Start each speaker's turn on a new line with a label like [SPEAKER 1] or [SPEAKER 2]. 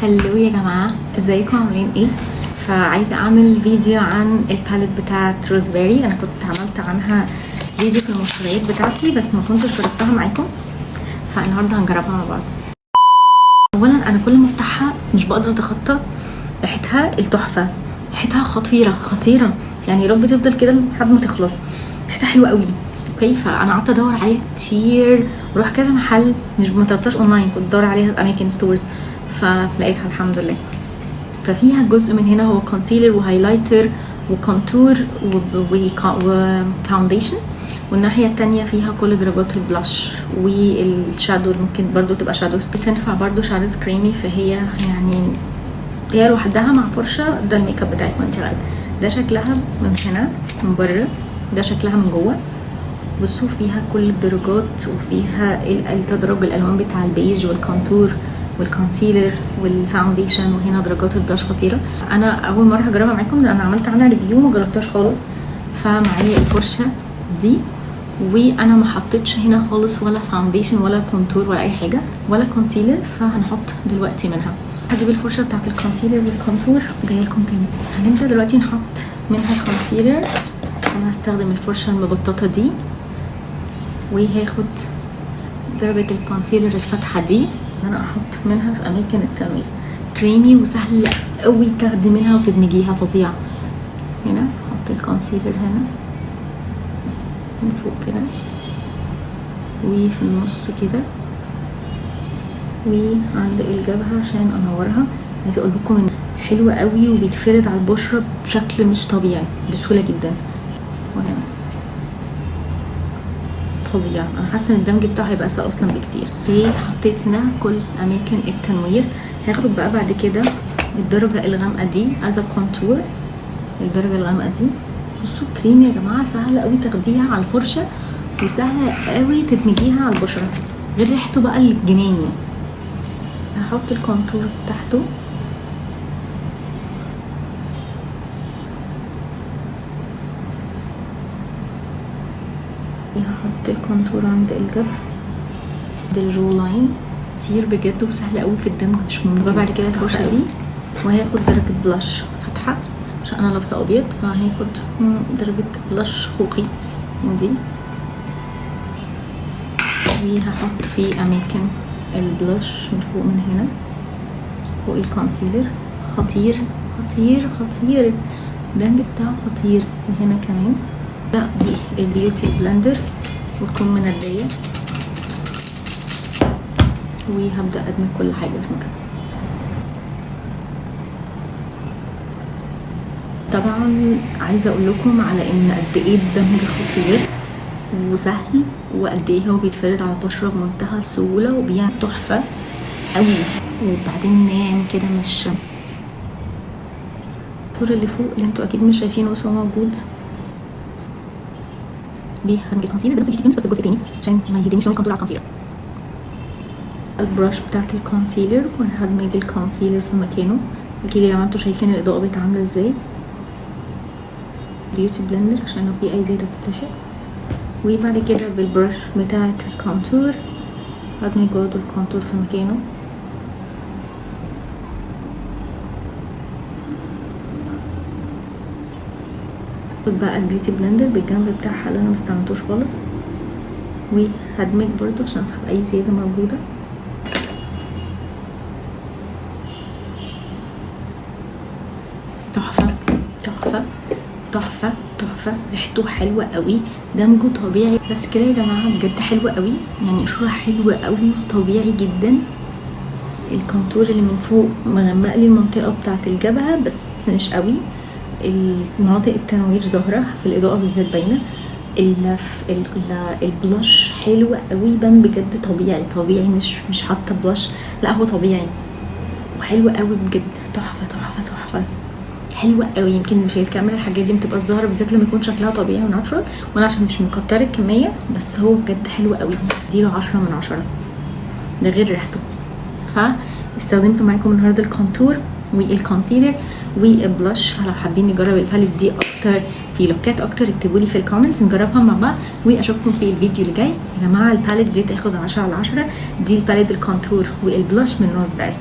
[SPEAKER 1] هلو يا جماعه، ازيكم عاملين ايه؟ فعايزه اعمل فيديو عن الباليت بتاعه روزبيري. انا كنت عملت عنها فيديو في المشتريات بتاعتي بس ما كنتش جربتها معاكم، فالنهارده هنجربها مع بعض. اولا انا كل ما افتحها مش بقدر اتخطى ريحتها التحفه، ريحتها خطيره يعني يا رب تفضل كده لحد ما تخلص. ريحتها حلوه قوي. اوكي، فانا قعدت ادور عليها كتير واروح كذا محل، مش ما طلبتهاش اونلاين، كنت بدور عليها في اماكن ستورز فلقيتها الحمد لله. ففيها جزء من هنا هو كونسيلر وهايلايتر وكونتور وفاونديشن، والناحيه التانية فيها كل درجات البلاش والشادو اللي ممكن برضو تبقى شادوز، بتنفع برضو شادوز كريمي. فهي يعني هي لوحدها مع فرشه ده الميك اب بتاعك وانت غالبا. ده شكلها من هنا من بره، ده شكلها من جوه. بصوا فيها كل الدرجات وفيها التدرج الالوان بتاع البيج والكونتور والكونسيلر والفاونديشن، وهنا درجات البلاش خطيره. انا اول مره هجربها معاكم لان انا عملت عنها ريفيو ما جربتهاش خالص. فمعايا الفرشه دي وانا ما حطيتش هنا خالص ولا فاونديشن ولا كونتور ولا اي حاجه ولا كونسيلر، فهنحط دلوقتي منها. هجيب الفرشه بتاعت الكونسيلر والكونتور جايه لكم تاني. هنبدا دلوقتي نحط منها كونسيلر. انا هستخدم الفرشه المبططه دي وهاخد درجه الكونسيلر الفاتحه دي انا احط منها في اماكن التنوير. كريمي وسهل قوي تاخدي منها وتدمجيها، فظيعه. هنا احط الكونسيلر هنا من فوق كده وفي النص كده وعند الجبهه عشان انورها. عايزه اقول لكم ان حلوه قوي وبيتفرد على البشره بشكل مش طبيعي بسهوله جدا. وهنا فظيع، انا حاسه ان الدمج بتاعه هيبقى اسهل اصلا بكتير. حطيت هنا كل اماكن التنوير. هاخد بقى بعد كده الدرجه الغامقه دي از كونتور. الدرجه الغامقه دي بصوا كريمي يا جماعه، سهله قوي تاخديها على الفرشه وسهله قوي تدمجيها على البشره، غير ريحته بقى الجناني. هحط الكونتور تحته هحط الكونتور عند الجبهه عند الجو لاين. كتير بجد وسهله قوي في الدمج مش ممل. بعد كده الفرشه دي وهاخد درجه بلاش فاتحه عشان انا لابسه ابيض، فهاخد درجه بلاش خوخي من دي وهحط في اماكن البلاش من فوق من هنا فوق الكونسيلر. خطير خطير خطير، الدمج بتاعه خطير. وهنا كمان ده البيوتي بلندر وتكون مندية، وهبدأ ادمج كل حاجة في مكان. طبعا عايزة اقول لكم على ان قد ايه الدمج خطير وسهل، وقد ايه هو بيتفرد على البشرة بمنتهى السهولة وبيعمل تحفة قوي. وبعدين ناعم كده، مش الطور اللي فوق اللي انتوا اكيد مش شايفينه بس هو موجود. هنجي الكونسيلر بنفس الفيديو بس الجزء التاني عشان ما يهدنيش لون الكونتور على الكونسيلر. البراش بتاعت الكونسيلر وهدمج الكونسيلر في مكانه. اكيد يا جماعه انتوا شايفين الاضاءه بقت عامله ازاي. بيوتي بلندر عشان لو في اي زياده تتسحب. وبعد كده بالبراش بتاعت الكونتور هدمج برضه الكونتور في مكانه. هاخد بقى البيوتي بلندر بالجنب بتاعها اللي انا مستعملتوش خالص وهدمج برضو عشان اسحب اي زياده موجوده. تحفه تحفه تحفه تحفه، ريحته حلوه قوي، دمجه طبيعي. بس كده يا جماعه بجد حلوه قوي، يعني قشرها حلوه قوي طبيعي جدا. الكونتور اللي من فوق مغمق لي المنطقه بتاعه الجبهه بس مش قوي. المناطق التنوير ظاهره في الاضاءه بالذات باينه. البلاش حلوه قوي، بان بجد طبيعي مش حاطه بلاش، لا هو طبيعي وحلوه قوي بجد. تحفه تحفه تحفه حلوه قوي. يمكن مش الكاميرا الحاجات دي بتبقى ظاهره بالذات لما يكون شكلها طبيعي وناتشورال، وانا عشان مش مكتره الكميه، بس هو بجد حلو قوي. اديله 10 من 10 ده غير ريحته. فاستخدمت معاكم النهارده الكونتور والكونسيلر والبلاش. فلو حابين نجرب الباليت دي اكتر في لوكات اكتر اكتبوا لي في الكومنتس نجربها مع بعض، واشوفكم في الفيديو اللي جاي. يا جماعه الباليت دي تاخد 10 على 10. دي الباليت الكونتور والبلاش من روزبيري.